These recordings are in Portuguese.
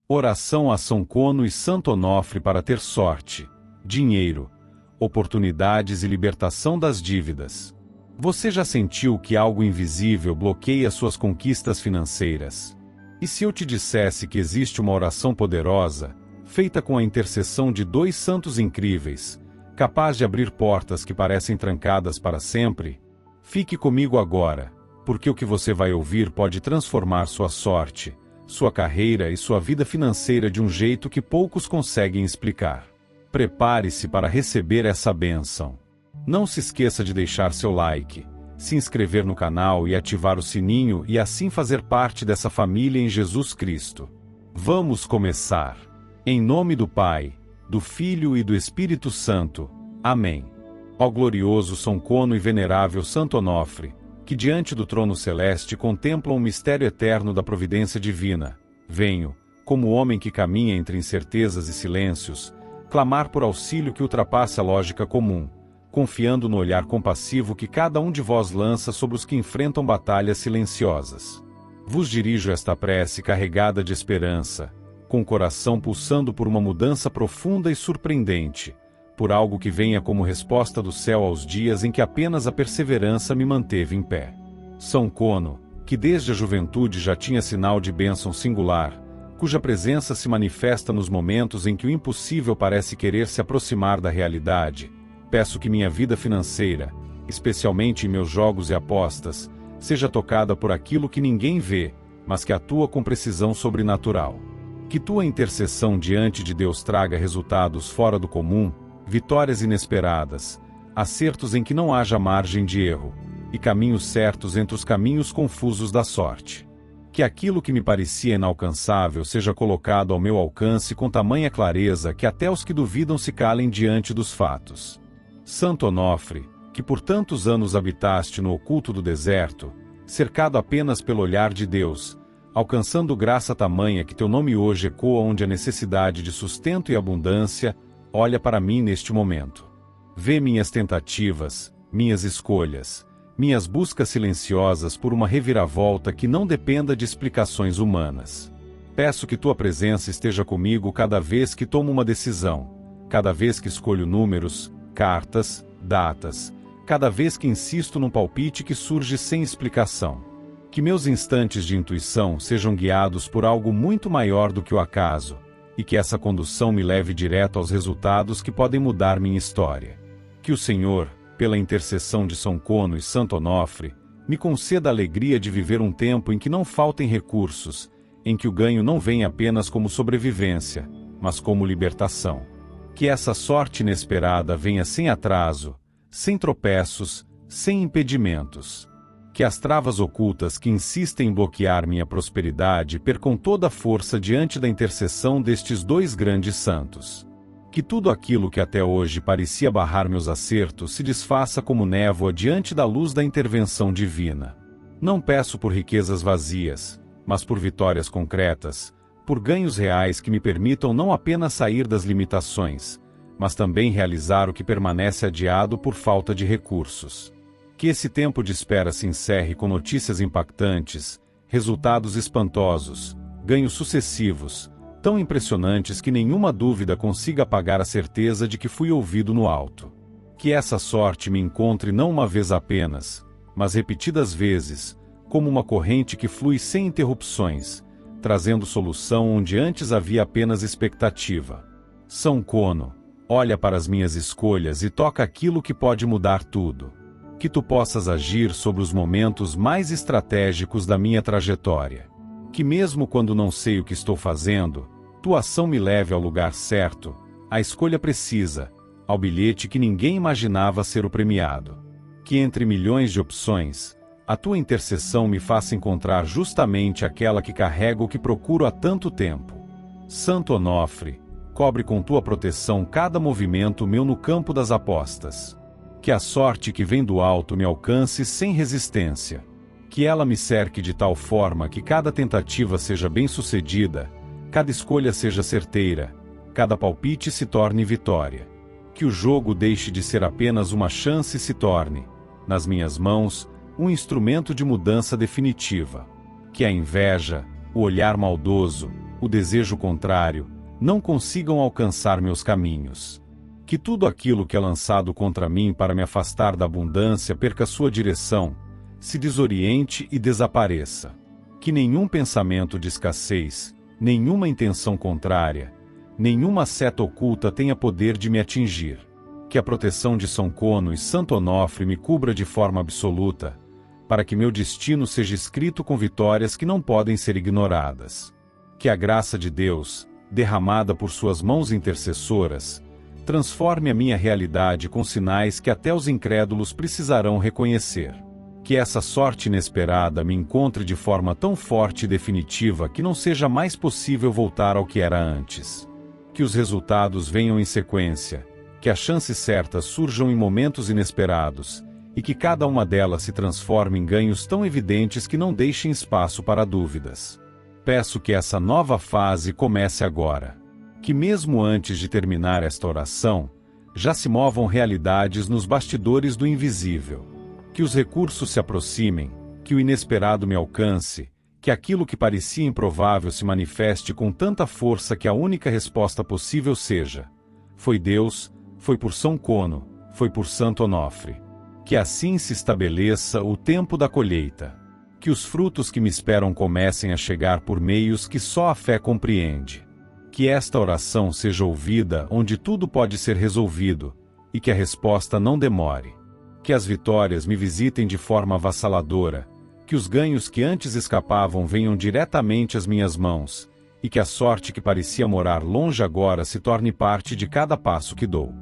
Oração a São Cono e Santo Onofre para ter sorte, dinheiro, oportunidades e libertação das dívidas. Você já sentiu que algo invisível bloqueia suas conquistas financeiras? E se eu te dissesse que existe uma oração poderosa, feita com a intercessão de dois santos incríveis, capaz de abrir portas que parecem trancadas para sempre? Fique comigo agora, porque o que você vai ouvir pode transformar sua sorte, sua carreira e sua vida financeira de um jeito que poucos conseguem explicar. Prepare-se para receber essa bênção. Não se esqueça de deixar seu like, se inscrever no canal e ativar o sininho e assim fazer parte dessa família em Jesus Cristo. Vamos começar. Em nome do Pai, do Filho e do Espírito Santo. Amém. Ó glorioso São Cono e venerável Santo Onofre, que diante do trono celeste contemplam o mistério eterno da providência divina, venho, como homem que caminha entre incertezas e silêncios, clamar por auxílio que ultrapasse a lógica comum, confiando no olhar compassivo que cada um de vós lança sobre os que enfrentam batalhas silenciosas. Vos dirijo esta prece carregada de esperança, com o coração pulsando por uma mudança profunda e surpreendente, por algo que venha como resposta do céu aos dias em que apenas a perseverança me manteve em pé. São Cono, que desde a juventude já tinha sinal de bênção singular, cuja presença se manifesta nos momentos em que o impossível parece querer se aproximar da realidade, peço que minha vida financeira, especialmente em meus jogos e apostas, seja tocada por aquilo que ninguém vê, mas que atua com precisão sobrenatural. Que tua intercessão diante de Deus traga resultados fora do comum, vitórias inesperadas, acertos em que não haja margem de erro, e caminhos certos entre os caminhos confusos da sorte. Que aquilo que me parecia inalcançável seja colocado ao meu alcance com tamanha clareza que até os que duvidam se calem diante dos fatos. Santo Onofre, que por tantos anos habitaste no oculto do deserto, cercado apenas pelo olhar de Deus, alcançando graça tamanha que teu nome hoje ecoa onde a necessidade de sustento e abundância, olha para mim neste momento. Vê minhas tentativas, minhas escolhas, minhas buscas silenciosas por uma reviravolta que não dependa de explicações humanas. Peço que tua presença esteja comigo cada vez que tomo uma decisão, cada vez que escolho números, cartas, datas, cada vez que insisto num palpite que surge sem explicação. Que meus instantes de intuição sejam guiados por algo muito maior do que o acaso, e que essa condução me leve direto aos resultados que podem mudar minha história. Que o Senhor, pela intercessão de São Cono e Santo Onofre, me conceda a alegria de viver um tempo em que não faltem recursos, em que o ganho não venha apenas como sobrevivência, mas como libertação. Que essa sorte inesperada venha sem atraso, sem tropeços, sem impedimentos. Que as travas ocultas que insistem em bloquear minha prosperidade percam toda a força diante da intercessão destes dois grandes santos. Que tudo aquilo que até hoje parecia barrar meus acertos se desfaça como névoa diante da luz da intervenção divina. Não peço por riquezas vazias, mas por vitórias concretas, por ganhos reais que me permitam não apenas sair das limitações, mas também realizar o que permanece adiado por falta de recursos. Que esse tempo de espera se encerre com notícias impactantes, resultados espantosos, ganhos sucessivos, tão impressionantes que nenhuma dúvida consiga apagar a certeza de que fui ouvido no alto. Que essa sorte me encontre não uma vez apenas, mas repetidas vezes, como uma corrente que flui sem interrupções, trazendo solução onde antes havia apenas expectativa. São Cono, olha para as minhas escolhas e toca aquilo que pode mudar tudo. Que tu possas agir sobre os momentos mais estratégicos da minha trajetória. Que mesmo quando não sei o que estou fazendo, tua ação me leve ao lugar certo, à escolha precisa, ao bilhete que ninguém imaginava ser o premiado. Que entre milhões de opções, a tua intercessão me faça encontrar justamente aquela que carrego o que procuro há tanto tempo. Santo Onofre, cobre com tua proteção cada movimento meu no campo das apostas. Que a sorte que vem do alto me alcance sem resistência. Que ela me cerque de tal forma que cada tentativa seja bem-sucedida, cada escolha seja certeira, cada palpite se torne vitória. Que o jogo deixe de ser apenas uma chance e se torne, nas minhas mãos, um instrumento de mudança definitiva. Que a inveja, o olhar maldoso, o desejo contrário, não consigam alcançar meus caminhos. Que tudo aquilo que é lançado contra mim para me afastar da abundância perca sua direção, se desoriente e desapareça. Que nenhum pensamento de escassez, nenhuma intenção contrária, nenhuma seta oculta tenha poder de me atingir. Que a proteção de São Cono e Santo Onofre me cubra de forma absoluta, para que meu destino seja escrito com vitórias que não podem ser ignoradas. Que a graça de Deus, derramada por suas mãos intercessoras, transforme a minha realidade com sinais que até os incrédulos precisarão reconhecer. Que essa sorte inesperada me encontre de forma tão forte e definitiva que não seja mais possível voltar ao que era antes. Que os resultados venham em sequência, que as chances certas surjam em momentos inesperados, e que cada uma delas se transforme em ganhos tão evidentes que não deixem espaço para dúvidas. Peço que essa nova fase comece agora. Que mesmo antes de terminar esta oração, já se movam realidades nos bastidores do invisível. Que os recursos se aproximem, que o inesperado me alcance, que aquilo que parecia improvável se manifeste com tanta força que a única resposta possível seja: foi Deus, foi por São Cono, foi por Santo Onofre. Que assim se estabeleça o tempo da colheita. Que os frutos que me esperam comecem a chegar por meios que só a fé compreende. Que esta oração seja ouvida onde tudo pode ser resolvido, e que a resposta não demore. Que as vitórias me visitem de forma avassaladora, que os ganhos que antes escapavam venham diretamente às minhas mãos, e que a sorte que parecia morar longe agora se torne parte de cada passo que dou.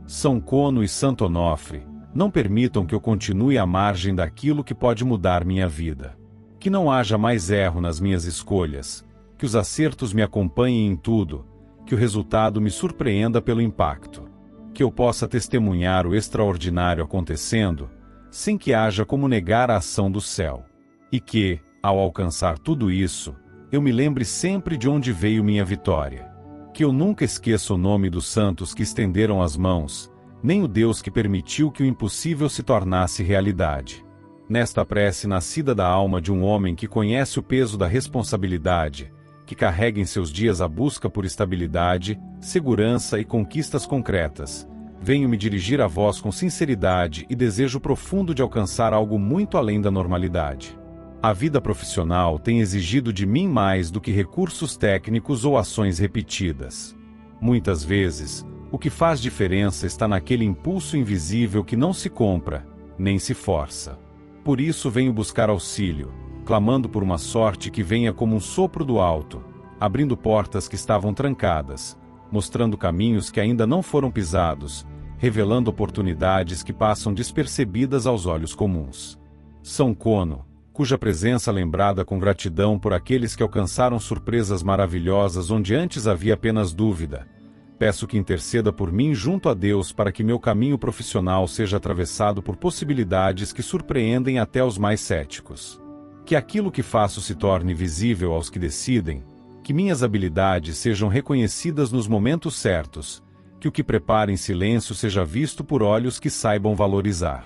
São Cono e Santo Onofre, não permitam que eu continue à margem daquilo que pode mudar minha vida. Que não haja mais erro nas minhas escolhas, que os acertos me acompanhem em tudo, que o resultado me surpreenda pelo impacto. Que eu possa testemunhar o extraordinário acontecendo, sem que haja como negar a ação do céu. E que, ao alcançar tudo isso, eu me lembre sempre de onde veio minha vitória. Que eu nunca esqueça o nome dos santos que estenderam as mãos, nem o Deus que permitiu que o impossível se tornasse realidade. Nesta prece nascida da alma de um homem que conhece o peso da responsabilidade, que carrega em seus dias a busca por estabilidade, segurança e conquistas concretas, venho me dirigir a vós com sinceridade e desejo profundo de alcançar algo muito além da normalidade. A vida profissional tem exigido de mim mais do que recursos técnicos ou ações repetidas. Muitas vezes, o que faz diferença está naquele impulso invisível que não se compra, nem se força. Por isso venho buscar auxílio, clamando por uma sorte que venha como um sopro do alto, abrindo portas que estavam trancadas, mostrando caminhos que ainda não foram pisados, revelando oportunidades que passam despercebidas aos olhos comuns. São Cono, cuja presença lembrada com gratidão por aqueles que alcançaram surpresas maravilhosas onde antes havia apenas dúvida, peço que interceda por mim junto a Deus para que meu caminho profissional seja atravessado por possibilidades que surpreendem até os mais céticos. Que aquilo que faço se torne visível aos que decidem, que minhas habilidades sejam reconhecidas nos momentos certos, que o que preparo em silêncio seja visto por olhos que saibam valorizar.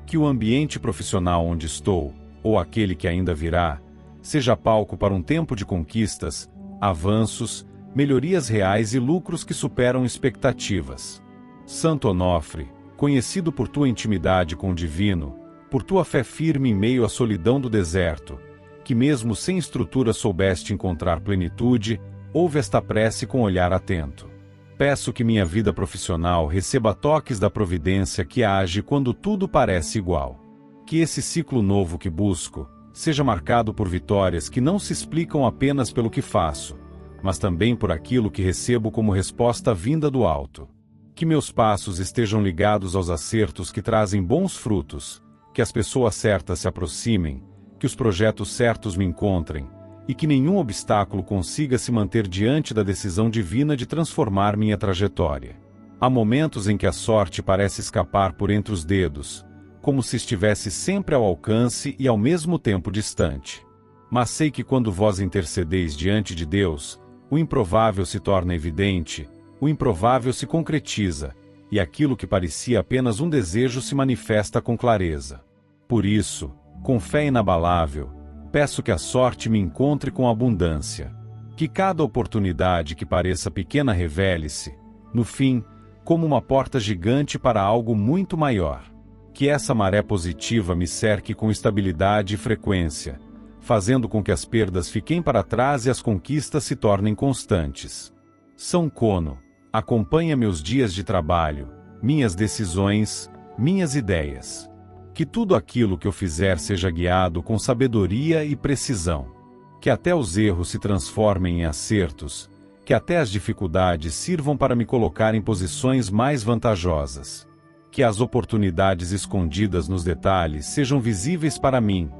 Que o ambiente profissional onde estou, ou aquele que ainda virá, seja palco para um tempo de conquistas, avanços, melhorias reais e lucros que superam expectativas. Santo Onofre, conhecido por tua intimidade com o divino, por tua fé firme em meio à solidão do deserto, que mesmo sem estrutura soubeste encontrar plenitude, ouve esta prece com olhar atento. Peço que minha vida profissional receba toques da providência que age quando tudo parece igual. Que esse ciclo novo que busco seja marcado por vitórias que não se explicam apenas pelo que faço, mas também por aquilo que recebo como resposta vinda do alto. Que meus passos estejam ligados aos acertos que trazem bons frutos, que as pessoas certas se aproximem, que os projetos certos me encontrem, e que nenhum obstáculo consiga se manter diante da decisão divina de transformar minha trajetória. Há momentos em que a sorte parece escapar por entre os dedos, como se estivesse sempre ao alcance e ao mesmo tempo distante. Mas sei que quando vós intercedeis diante de Deus, o improvável se torna evidente, o improvável se concretiza, e aquilo que parecia apenas um desejo se manifesta com clareza. Por isso, com fé inabalável, peço que a sorte me encontre com abundância. Que cada oportunidade que pareça pequena revele-se, no fim, como uma porta gigante para algo muito maior. Que essa maré positiva me cerque com estabilidade e frequência, fazendo com que as perdas fiquem para trás e as conquistas se tornem constantes. São Kono, acompanha meus dias de trabalho, minhas decisões, minhas ideias. Que tudo aquilo que eu fizer seja guiado com sabedoria e precisão. Que até os erros se transformem em acertos, que até as dificuldades sirvam para me colocar em posições mais vantajosas. Que as oportunidades escondidas nos detalhes sejam visíveis para mim,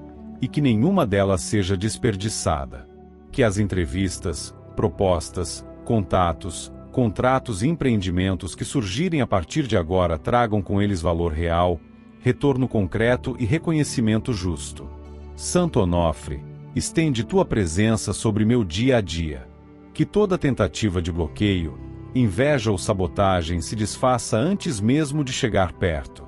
e que nenhuma delas seja desperdiçada. Que as entrevistas, propostas, contatos, contratos e empreendimentos que surgirem a partir de agora tragam com eles valor real, retorno concreto e reconhecimento justo. Santo Onofre, estende tua presença sobre meu dia a dia. Que toda tentativa de bloqueio, inveja ou sabotagem se desfaça antes mesmo de chegar perto.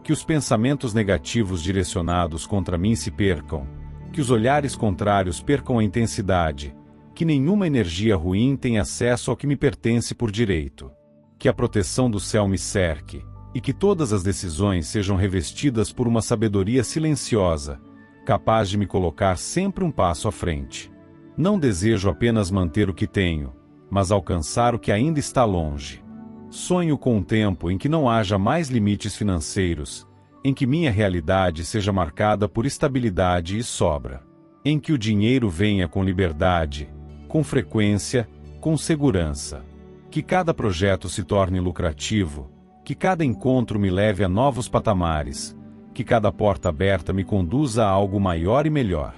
Que os pensamentos negativos direcionados contra mim se percam, que os olhares contrários percam a intensidade, que nenhuma energia ruim tenha acesso ao que me pertence por direito. Que a proteção do céu me cerque, e que todas as decisões sejam revestidas por uma sabedoria silenciosa, capaz de me colocar sempre um passo à frente. Não desejo apenas manter o que tenho, mas alcançar o que ainda está longe. Sonho com um tempo em que não haja mais limites financeiros, em que minha realidade seja marcada por estabilidade e sobra. Em que o dinheiro venha com liberdade, com frequência, com segurança. Que cada projeto se torne lucrativo, que cada encontro me leve a novos patamares, que cada porta aberta me conduza a algo maior e melhor.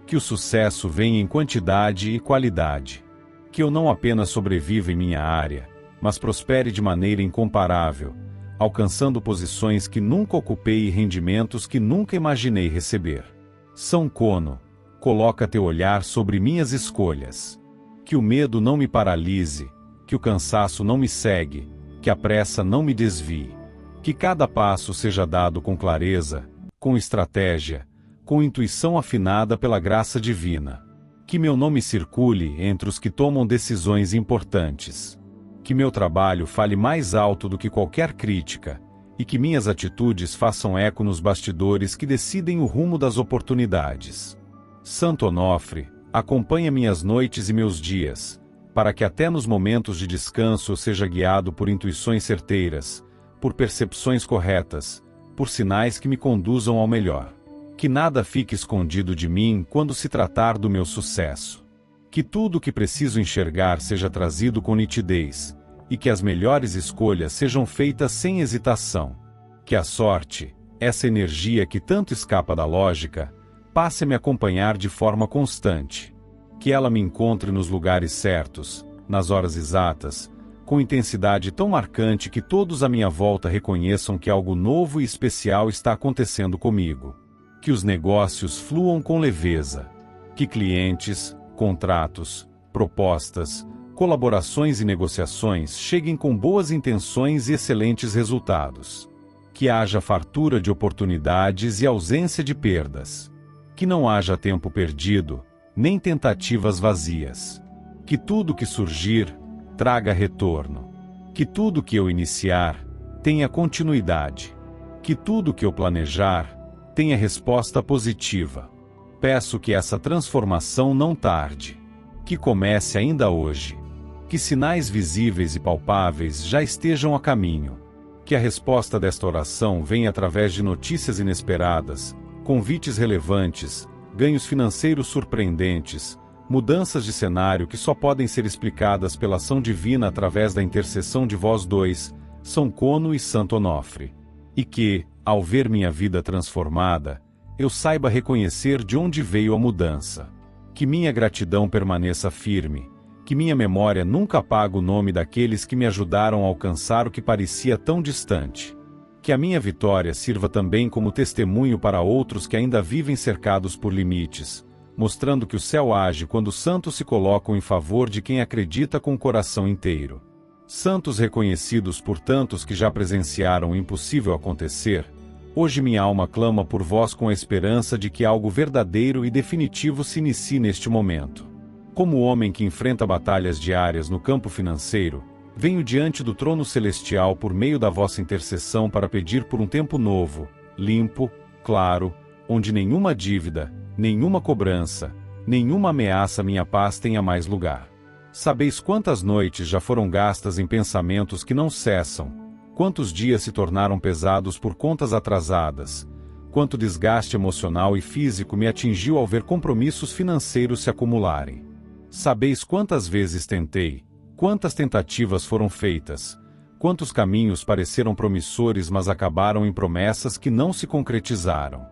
Que o sucesso venha em quantidade e qualidade. Que eu não apenas sobreviva em minha área, mas prospere de maneira incomparável, alcançando posições que nunca ocupei e rendimentos que nunca imaginei receber. São Kono, coloca teu olhar sobre minhas escolhas. Que o medo não me paralise, que o cansaço não me cegue, que a pressa não me desvie. Que cada passo seja dado com clareza, com estratégia, com intuição afinada pela graça divina. Que meu nome circule entre os que tomam decisões importantes. Que meu trabalho fale mais alto do que qualquer crítica, e que minhas atitudes façam eco nos bastidores que decidem o rumo das oportunidades. Santo Onofre, acompanha minhas noites e meus dias, para que até nos momentos de descanso eu seja guiado por intuições certeiras, por percepções corretas, por sinais que me conduzam ao melhor. Que nada fique escondido de mim quando se tratar do meu sucesso. Que tudo o que preciso enxergar seja trazido com nitidez, e que as melhores escolhas sejam feitas sem hesitação. Que a sorte, essa energia que tanto escapa da lógica, passe a me acompanhar de forma constante. Que ela me encontre nos lugares certos, nas horas exatas, com intensidade tão marcante que todos à minha volta reconheçam que algo novo e especial está acontecendo comigo. Que os negócios fluam com leveza. Que clientes, contratos, propostas, colaborações e negociações cheguem com boas intenções e excelentes resultados. Que haja fartura de oportunidades e ausência de perdas. Que não haja tempo perdido, nem tentativas vazias. Que tudo que surgir, traga retorno. Que tudo que eu iniciar, tenha continuidade. Que tudo que eu planejar, tenha resposta positiva. Peço que essa transformação não tarde. Que comece ainda hoje. Que sinais visíveis e palpáveis já estejam a caminho. Que a resposta desta oração venha através de notícias inesperadas, convites relevantes, ganhos financeiros surpreendentes, mudanças de cenário que só podem ser explicadas pela ação divina através da intercessão de vós dois, São Kono e Santo Onofre. E que, ao ver minha vida transformada, eu saiba reconhecer de onde veio a mudança. Que minha gratidão permaneça firme, que minha memória nunca apague o nome daqueles que me ajudaram a alcançar o que parecia tão distante. Que a minha vitória sirva também como testemunho para outros que ainda vivem cercados por limites, mostrando que o céu age quando os santos se colocam em favor de quem acredita com o coração inteiro. Santos reconhecidos por tantos que já presenciaram o impossível acontecer, hoje minha alma clama por vós com a esperança de que algo verdadeiro e definitivo se inicie neste momento. Como homem que enfrenta batalhas diárias no campo financeiro, venho diante do trono celestial por meio da vossa intercessão para pedir por um tempo novo, limpo, claro, onde nenhuma dívida, nenhuma cobrança, nenhuma ameaça à minha paz tenha mais lugar. Sabeis quantas noites já foram gastas em pensamentos que não cessam, quantos dias se tornaram pesados por contas atrasadas, quanto desgaste emocional e físico me atingiu ao ver compromissos financeiros se acumularem. Sabeis quantas vezes tentei, quantas tentativas foram feitas, quantos caminhos pareceram promissores mas acabaram em promessas que não se concretizaram.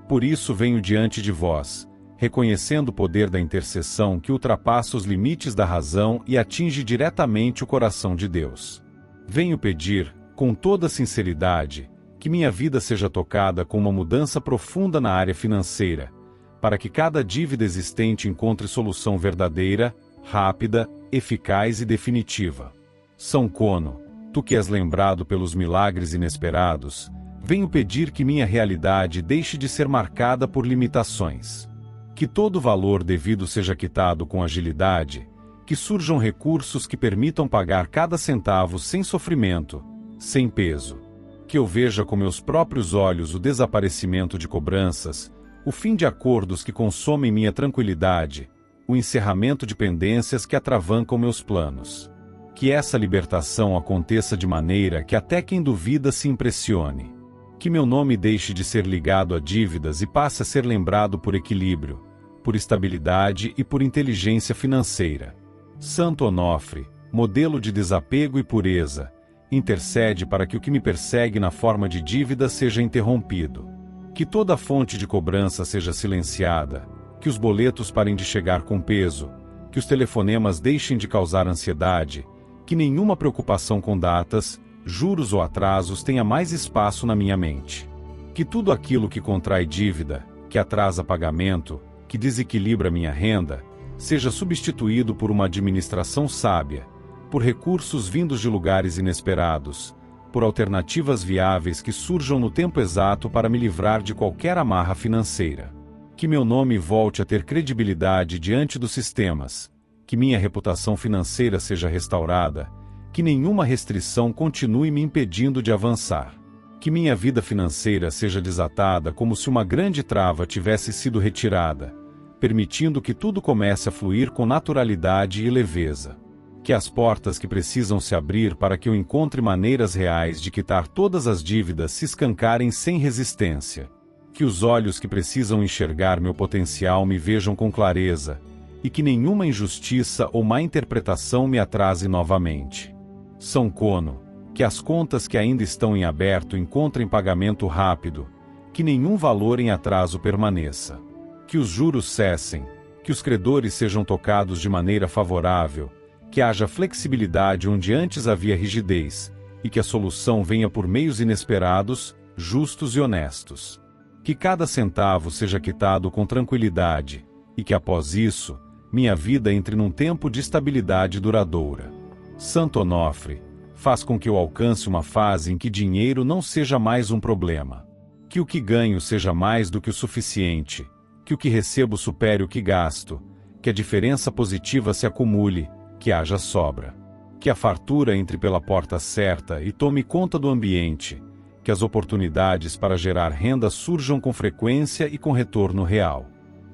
Por isso venho diante de vós, reconhecendo o poder da intercessão que ultrapassa os limites da razão e atinge diretamente o coração de Deus. Venho pedir, com toda sinceridade, que minha vida seja tocada com uma mudança profunda na área financeira, para que cada dívida existente encontre solução verdadeira, rápida, eficaz e definitiva. São Kono, tu que és lembrado pelos milagres inesperados, venho pedir que minha realidade deixe de ser marcada por limitações. Que todo valor devido seja quitado com agilidade, que surjam recursos que permitam pagar cada centavo sem sofrimento, sem peso. Que eu veja com meus próprios olhos o desaparecimento de cobranças, o fim de acordos que consomem minha tranquilidade, o encerramento de pendências que atravancam meus planos. Que essa libertação aconteça de maneira que até quem duvida se impressione. Que meu nome deixe de ser ligado a dívidas e passe a ser lembrado por equilíbrio, por estabilidade e por inteligência financeira. Santo Onofre, modelo de desapego e pureza, intercede para que o que me persegue na forma de dívida seja interrompido. Que toda fonte de cobrança seja silenciada, que os boletos parem de chegar com peso, que os telefonemas deixem de causar ansiedade, que nenhuma preocupação com datas, juros ou atrasos tenha mais espaço na minha mente. Que tudo aquilo que contrai dívida, que atrasa pagamento, que desequilibra minha renda, seja substituído por uma administração sábia, por recursos vindos de lugares inesperados, por alternativas viáveis que surjam no tempo exato para me livrar de qualquer amarra financeira. Que meu nome volte a ter credibilidade diante dos sistemas, que minha reputação financeira seja restaurada, que nenhuma restrição continue me impedindo de avançar. Que minha vida financeira seja desatada como se uma grande trava tivesse sido retirada, permitindo que tudo comece a fluir com naturalidade e leveza. Que as portas que precisam se abrir para que eu encontre maneiras reais de quitar todas as dívidas se escancarem sem resistência. Que os olhos que precisam enxergar meu potencial me vejam com clareza, e que nenhuma injustiça ou má interpretação me atrase novamente. São Kono, que as contas que ainda estão em aberto encontrem pagamento rápido, que nenhum valor em atraso permaneça. Que os juros cessem, que os credores sejam tocados de maneira favorável, que haja flexibilidade onde antes havia rigidez, e que a solução venha por meios inesperados, justos e honestos. Que cada centavo seja quitado com tranquilidade, e que após isso, minha vida entre num tempo de estabilidade duradoura. Santo Onofre, faz com que eu alcance uma fase em que dinheiro não seja mais um problema. Que o que ganho seja mais do que o suficiente, que o que recebo supere o que gasto, que a diferença positiva se acumule, que haja sobra. Que a fartura entre pela porta certa e tome conta do ambiente, que as oportunidades para gerar renda surjam com frequência e com retorno real.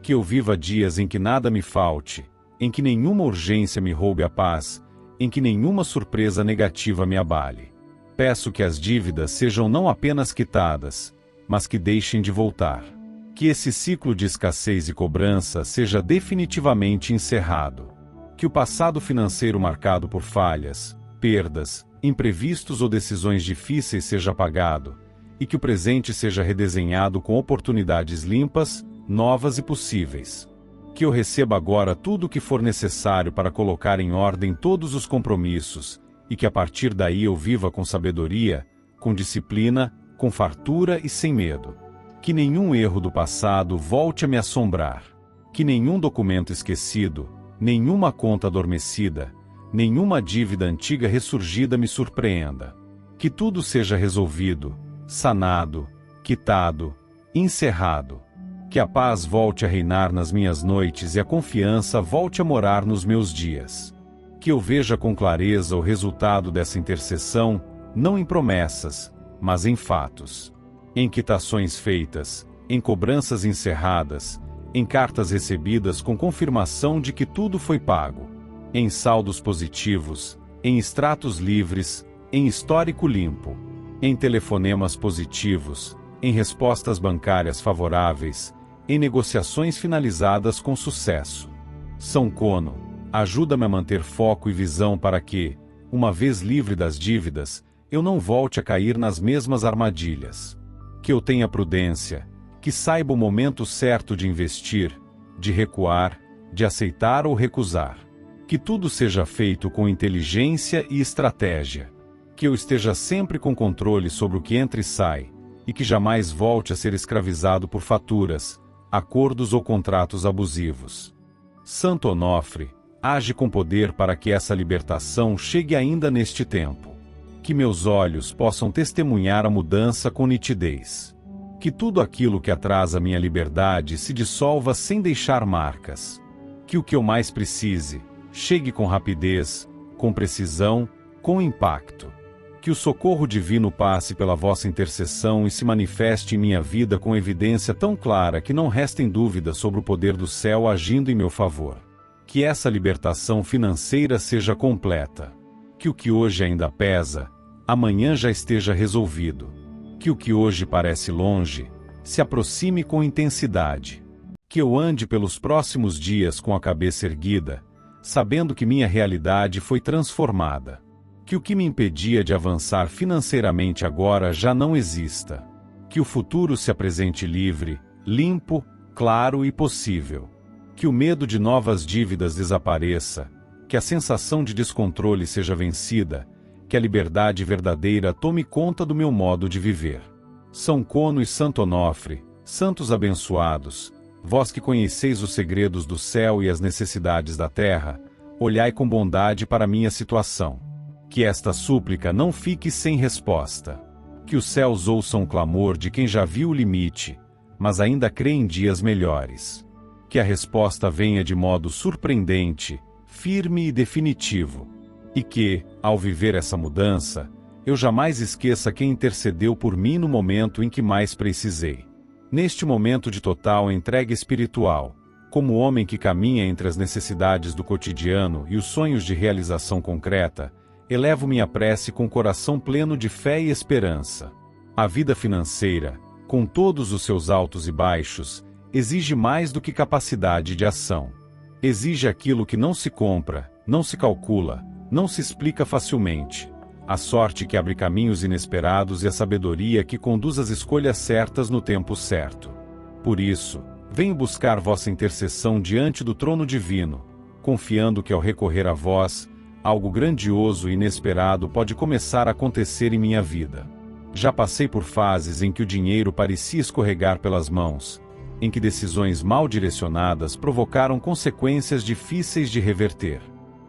Que eu viva dias em que nada me falte, em que nenhuma urgência me roube a paz, em que nenhuma surpresa negativa me abale. Peço que as dívidas sejam não apenas quitadas, mas que deixem de voltar. Que esse ciclo de escassez e cobrança seja definitivamente encerrado. Que o passado financeiro marcado por falhas, perdas, imprevistos ou decisões difíceis seja apagado, e que o presente seja redesenhado com oportunidades limpas, novas e possíveis. Que eu receba agora tudo o que for necessário para colocar em ordem todos os compromissos, e que a partir daí eu viva com sabedoria, com disciplina, com fartura e sem medo. Que nenhum erro do passado volte a me assombrar. Que nenhum documento esquecido, nenhuma conta adormecida, nenhuma dívida antiga ressurgida me surpreenda. Que tudo seja resolvido, sanado, quitado, encerrado. Que a paz volte a reinar nas minhas noites e a confiança volte a morar nos meus dias. Que eu veja com clareza o resultado dessa intercessão, não em promessas, mas em fatos. Em quitações feitas, em cobranças encerradas, em cartas recebidas com confirmação de que tudo foi pago, em saldos positivos, em extratos livres, em histórico limpo, em telefonemas positivos, em respostas bancárias favoráveis, em negociações finalizadas com sucesso. São Kono, ajuda-me a manter foco e visão para que, uma vez livre das dívidas, eu não volte a cair nas mesmas armadilhas. Que eu tenha prudência, que saiba o momento certo de investir, de recuar, de aceitar ou recusar. Que tudo seja feito com inteligência e estratégia. Que eu esteja sempre com controle sobre o que entra e sai, e que jamais volte a ser escravizado por faturas, acordos ou contratos abusivos. Santo Onofre, age com poder para que essa libertação chegue ainda neste tempo. Que meus olhos possam testemunhar a mudança com nitidez. Que tudo aquilo que atrasa minha liberdade se dissolva sem deixar marcas. Que o que eu mais precise chegue com rapidez, com precisão, com impacto. Que o socorro divino passe pela vossa intercessão e se manifeste em minha vida com evidência tão clara que não restem dúvidas sobre o poder do céu agindo em meu favor. Que essa libertação financeira seja completa. Que o que hoje ainda pesa, amanhã já esteja resolvido. Que o que hoje parece longe, se aproxime com intensidade. Que eu ande pelos próximos dias com a cabeça erguida, sabendo que minha realidade foi transformada. Que o que me impedia de avançar financeiramente agora já não exista. Que o futuro se apresente livre, limpo, claro e possível. Que o medo de novas dívidas desapareça, que a sensação de descontrole seja vencida, que a liberdade verdadeira tome conta do meu modo de viver. São Kono e Santo Onofre, santos abençoados, vós que conheceis os segredos do céu e as necessidades da terra, olhai com bondade para minha situação. Que esta súplica não fique sem resposta. Que os céus ouçam o clamor de quem já viu o limite, mas ainda crê em dias melhores. Que a resposta venha de modo surpreendente, firme e definitivo. E que, ao viver essa mudança, eu jamais esqueça quem intercedeu por mim no momento em que mais precisei. Neste momento de total entrega espiritual, como homem que caminha entre as necessidades do cotidiano e os sonhos de realização concreta, elevo minha prece com coração pleno de fé e esperança. A vida financeira, com todos os seus altos e baixos, exige mais do que capacidade de ação. Exige aquilo que não se compra, não se calcula, não se explica facilmente. A sorte que abre caminhos inesperados e a sabedoria que conduz as escolhas certas no tempo certo. Por isso, venho buscar vossa intercessão diante do trono divino, confiando que ao recorrer a vós, algo grandioso e inesperado pode começar a acontecer em minha vida. Já passei por fases em que o dinheiro parecia escorregar pelas mãos, em que decisões mal direcionadas provocaram consequências difíceis de reverter.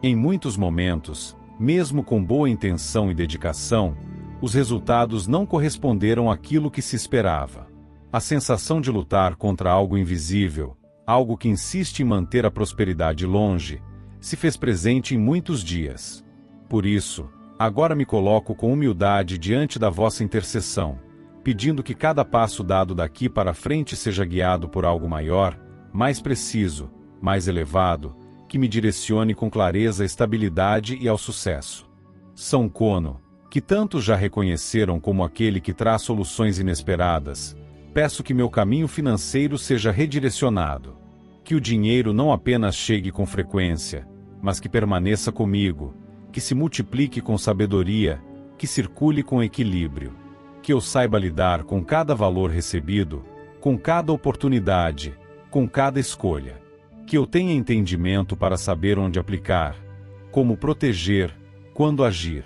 Em muitos momentos, mesmo com boa intenção e dedicação, os resultados não corresponderam àquilo que se esperava. A sensação de lutar contra algo invisível, algo que insiste em manter a prosperidade longe, se fez presente em muitos dias. Por isso, agora me coloco com humildade diante da vossa intercessão, pedindo que cada passo dado daqui para frente seja guiado por algo maior, mais preciso, mais elevado, que me direcione com clareza à estabilidade e ao sucesso. São Kono, que tantos já reconheceram como aquele que traz soluções inesperadas, peço que meu caminho financeiro seja redirecionado. Que o dinheiro não apenas chegue com frequência, mas que permaneça comigo, que se multiplique com sabedoria, que circule com equilíbrio. Que eu saiba lidar com cada valor recebido, com cada oportunidade, com cada escolha. Que eu tenha entendimento para saber onde aplicar, como proteger, quando agir.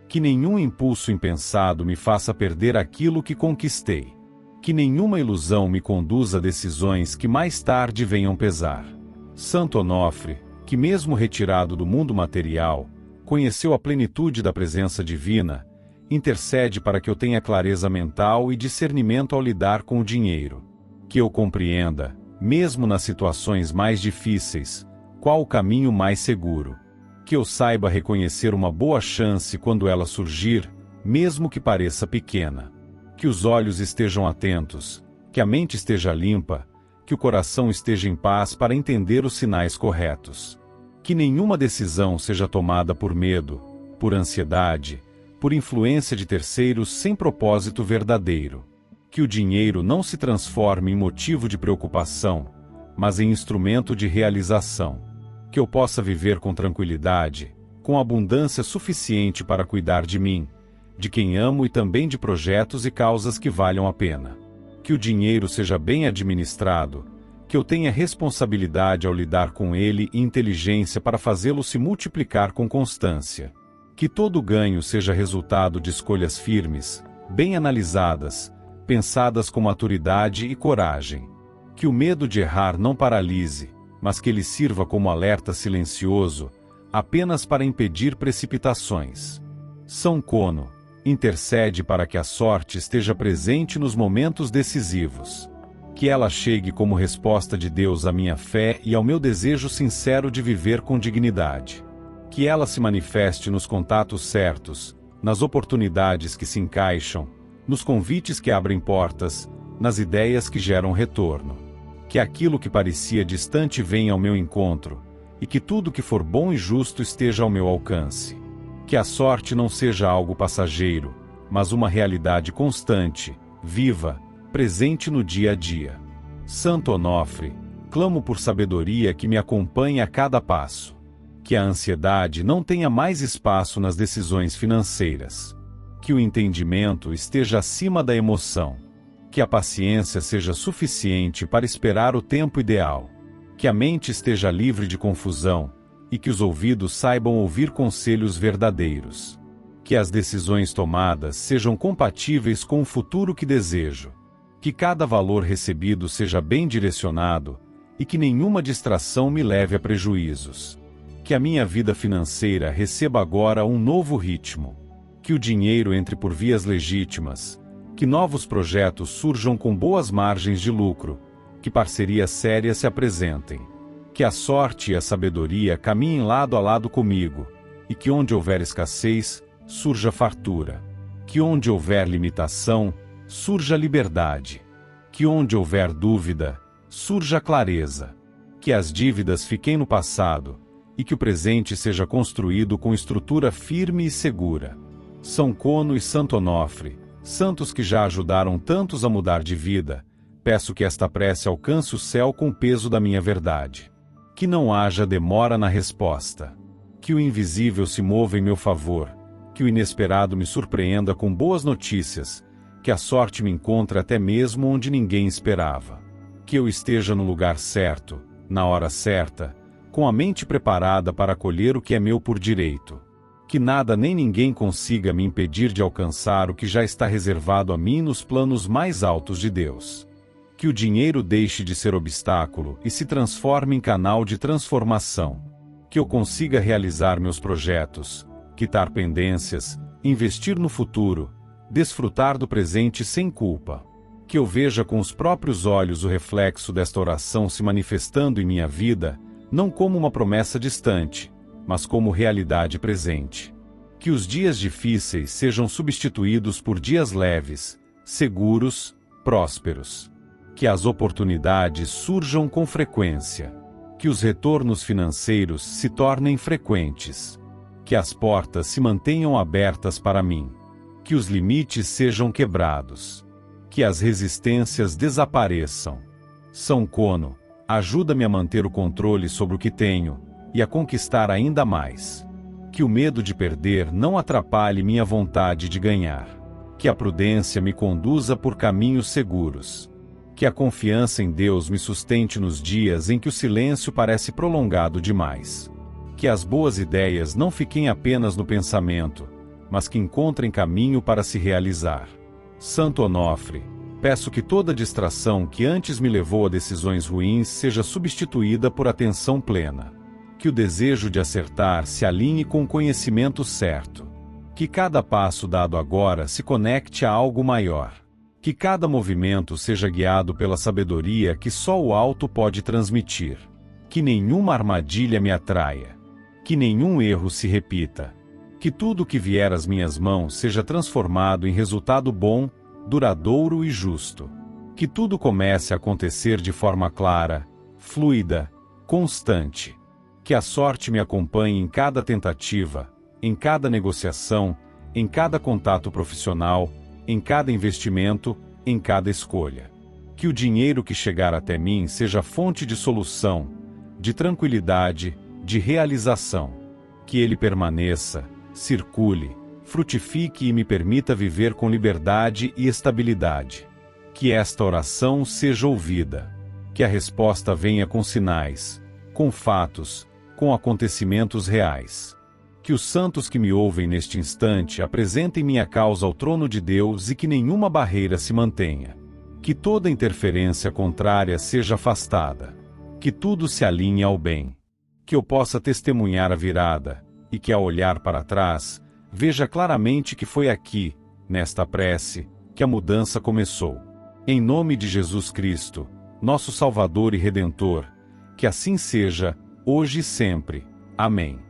Que nenhum impulso impensado me faça perder aquilo que conquistei. Que nenhuma ilusão me conduza a decisões que mais tarde venham pesar. Santo Onofre, que mesmo retirado do mundo material, conheceu a plenitude da presença divina, intercede para que eu tenha clareza mental e discernimento ao lidar com o dinheiro. Que eu compreenda, mesmo nas situações mais difíceis, qual o caminho mais seguro. Que eu saiba reconhecer uma boa chance quando ela surgir, mesmo que pareça pequena. Que os olhos estejam atentos, que a mente esteja limpa, que o coração esteja em paz para entender os sinais corretos. Que nenhuma decisão seja tomada por medo, por ansiedade, por influência de terceiros sem propósito verdadeiro. Que o dinheiro não se transforme em motivo de preocupação, mas em instrumento de realização. Que eu possa viver com tranquilidade, com abundância suficiente para cuidar de mim, de quem amo e também de projetos e causas que valham a pena. Que o dinheiro seja bem administrado, que eu tenha responsabilidade ao lidar com ele e inteligência para fazê-lo se multiplicar com constância. Que todo ganho seja resultado de escolhas firmes, bem analisadas, pensadas com maturidade e coragem. Que o medo de errar não paralise, mas que ele sirva como alerta silencioso, apenas para impedir precipitações. São Kono intercede para que a sorte esteja presente nos momentos decisivos. Que ela chegue como resposta de Deus à minha fé e ao meu desejo sincero de viver com dignidade. Que ela se manifeste nos contatos certos, nas oportunidades que se encaixam, nos convites que abrem portas, nas ideias que geram retorno. Que aquilo que parecia distante venha ao meu encontro, e que tudo que for bom e justo esteja ao meu alcance. Que a sorte não seja algo passageiro, mas uma realidade constante, viva, presente no dia a dia. Santo Onofre, clamo por sabedoria que me acompanhe a cada passo. Que a ansiedade não tenha mais espaço nas decisões financeiras. Que o entendimento esteja acima da emoção. Que a paciência seja suficiente para esperar o tempo ideal. Que a mente esteja livre de confusão, e que os ouvidos saibam ouvir conselhos verdadeiros. Que as decisões tomadas sejam compatíveis com o futuro que desejo. Que cada valor recebido seja bem direcionado, e que nenhuma distração me leve a prejuízos. Que a minha vida financeira receba agora um novo ritmo. Que o dinheiro entre por vias legítimas. Que novos projetos surjam com boas margens de lucro. Que parcerias sérias se apresentem. Que a sorte e a sabedoria caminhem lado a lado comigo, e que onde houver escassez, surja fartura. Que onde houver limitação, surja liberdade. Que onde houver dúvida, surja clareza. Que as dívidas fiquem no passado, e que o presente seja construído com estrutura firme e segura. São Kono e Santo Onofre, santos que já ajudaram tantos a mudar de vida, peço que esta prece alcance o céu com o peso da minha verdade. Que não haja demora na resposta. Que o invisível se mova em meu favor, que o inesperado me surpreenda com boas notícias, que a sorte me encontre até mesmo onde ninguém esperava. Que eu esteja no lugar certo, na hora certa, com a mente preparada para acolher o que é meu por direito. Que nada nem ninguém consiga me impedir de alcançar o que já está reservado a mim nos planos mais altos de Deus. Que o dinheiro deixe de ser obstáculo e se transforme em canal de transformação. Que eu consiga realizar meus projetos, quitar pendências, investir no futuro, desfrutar do presente sem culpa. Que eu veja com os próprios olhos o reflexo desta oração se manifestando em minha vida, não como uma promessa distante, mas como realidade presente. Que os dias difíceis sejam substituídos por dias leves, seguros, prósperos. Que as oportunidades surjam com frequência. Que os retornos financeiros se tornem frequentes. Que as portas se mantenham abertas para mim. Que os limites sejam quebrados. Que as resistências desapareçam. São Kono, ajuda-me a manter o controle sobre o que tenho, e a conquistar ainda mais. Que o medo de perder não atrapalhe minha vontade de ganhar. Que a prudência me conduza por caminhos seguros. Que a confiança em Deus me sustente nos dias em que o silêncio parece prolongado demais. Que as boas ideias não fiquem apenas no pensamento, mas que encontrem caminho para se realizar. Santo Onofre, peço que toda distração que antes me levou a decisões ruins seja substituída por atenção plena. Que o desejo de acertar se alinhe com o conhecimento certo. Que cada passo dado agora se conecte a algo maior. Que cada movimento seja guiado pela sabedoria que só o alto pode transmitir. Que nenhuma armadilha me atraia. Que nenhum erro se repita. Que tudo que vier às minhas mãos seja transformado em resultado bom, duradouro e justo. Que tudo comece a acontecer de forma clara, fluida, constante. Que a sorte me acompanhe em cada tentativa, em cada negociação, em cada contato profissional, em cada investimento, em cada escolha. Que o dinheiro que chegar até mim seja fonte de solução, de tranquilidade, de realização. Que ele permaneça, circule, frutifique e me permita viver com liberdade e estabilidade. Que esta oração seja ouvida. Que a resposta venha com sinais, com fatos, com acontecimentos reais. Que os santos que me ouvem neste instante apresentem minha causa ao trono de Deus e que nenhuma barreira se mantenha. Que toda interferência contrária seja afastada. Que tudo se alinhe ao bem. Que eu possa testemunhar a virada, e que ao olhar para trás, veja claramente que foi aqui, nesta prece, que a mudança começou. Em nome de Jesus Cristo, nosso Salvador e Redentor, que assim seja, hoje e sempre. Amém.